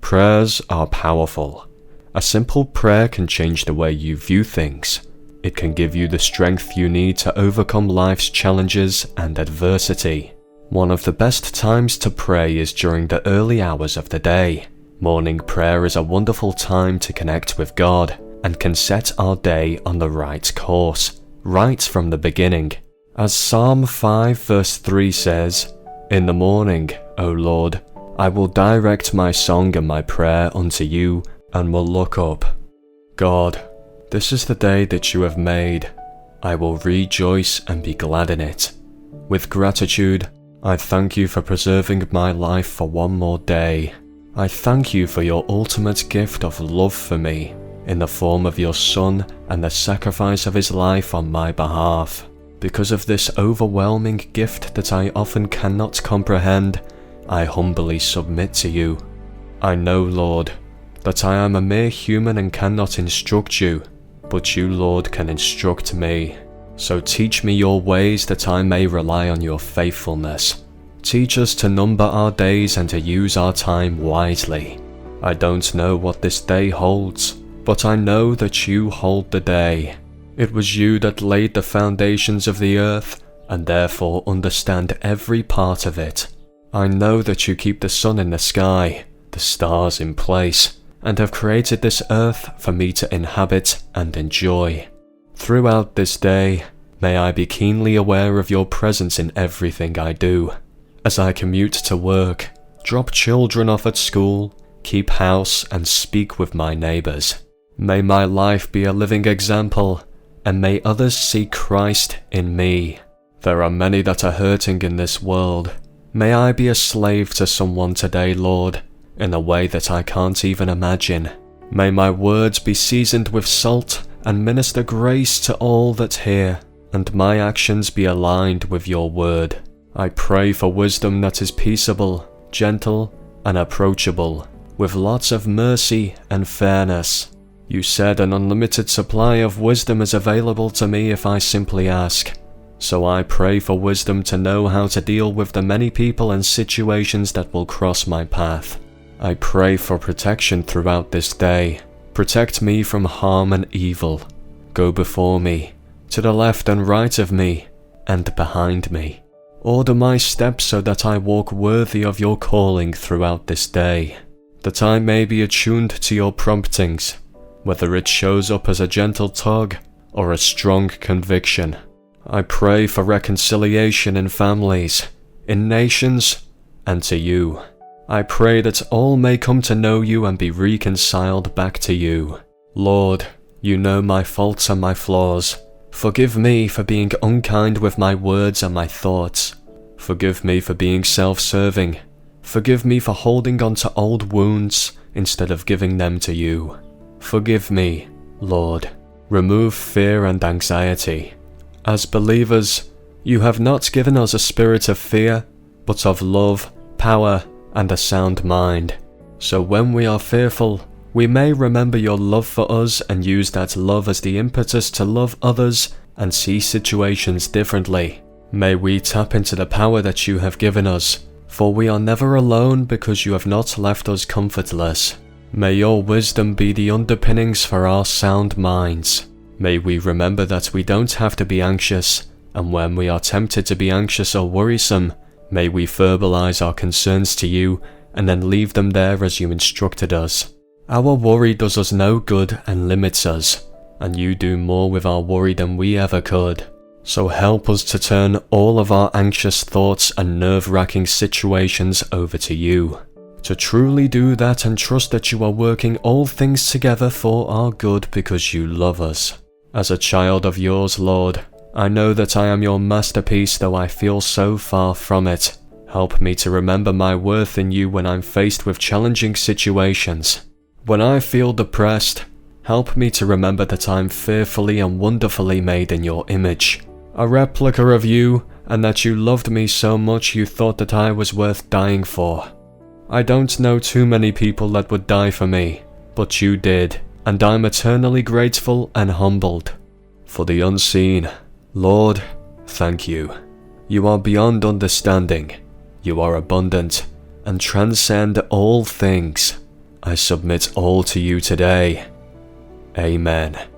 Prayers are powerful. A simple prayer can change the way you view things. It can give you the strength you need to overcome life's challenges and adversity. One of the best times to pray is during the early hours of the day. Morning prayer is a wonderful time to connect with God and can set our day on the right course, right from the beginning. As Psalm 5 verse 3 says, "In the morning, O Lord, I will direct my song and my prayer unto you and will look up. God, this is the day that you have made. I will rejoice and be glad in it. With gratitude, I thank you for preserving my life for one more day. I thank you for your ultimate gift of love for me in the form of your Son and the sacrifice of his life on my behalf. Because of this overwhelming gift that I often cannot comprehend, I humbly submit to you. I know, Lord, that I am a mere human and cannot instruct you, but you, Lord, can instruct me. So teach me your ways that I may rely on your faithfulness. Teach us to number our days and to use our time wisely. I don't know what this day holds, but I know that you hold the day. It was you that laid the foundations of the earth, and therefore understand every part of it. I know that you keep the sun in the sky, the stars in place, and have created this earth for me to inhabit and enjoy. Throughout this day, may I be keenly aware of your presence in everything I do. As I commute to work, drop children off at school, keep house and speak with my neighbors. May my life be a living example, and may others see Christ in me. There are many that are hurting in this world. May I be a slave to someone today, Lord, in a way that I can't even imagine. May my words be seasoned with salt and minister grace to all that hear, and my actions be aligned with your word. I pray for wisdom that is peaceable, gentle, and approachable, with lots of mercy and fairness. You said an unlimited supply of wisdom is available to me if I simply ask. So I pray for wisdom to know how to deal with the many people and situations that will cross my path. I pray for protection throughout this day. Protect me from harm and evil. Go before me, to the left and right of me, and behind me. Order my steps so that I walk worthy of your calling throughout this day, that I may be attuned to your promptings, whether it shows up as a gentle tug or a strong conviction. I pray for reconciliation in families, in nations, and to you. I pray that all may come to know you and be reconciled back to you. Lord, you know my faults and my flaws. Forgive me for being unkind with my words and my thoughts. Forgive me for being self-serving. Forgive me for holding on to old wounds instead of giving them to you. Forgive me, Lord. Remove fear and anxiety. As believers, you have not given us a spirit of fear, but of love, power, and a sound mind. So when we are fearful, we may remember your love for us and use that love as the impetus to love others and see situations differently. May we tap into the power that you have given us, for we are never alone because you have not left us comfortless. May your wisdom be the underpinnings for our sound minds. May we remember that we don't have to be anxious, and when we are tempted to be anxious or worrisome, may we verbalize our concerns to you and then leave them there as you instructed us. Our worry does us no good and limits us, and you do more with our worry than we ever could. So help us to turn all of our anxious thoughts and nerve-wracking situations over to you. To truly do that and trust that you are working all things together for our good because you love us. As a child of yours, Lord, I know that I am your masterpiece, though I feel so far from it. Help me to remember my worth in you when I'm faced with challenging situations. When I feel depressed, help me to remember that I'm fearfully and wonderfully made in your image, a replica of you, and that you loved me so much you thought that I was worth dying for. I don't know too many people that would die for me, but you did, and I'm eternally grateful and humbled. For the unseen, Lord, thank you. You are beyond understanding. You are abundant and transcend all things. I submit all to you today. Amen.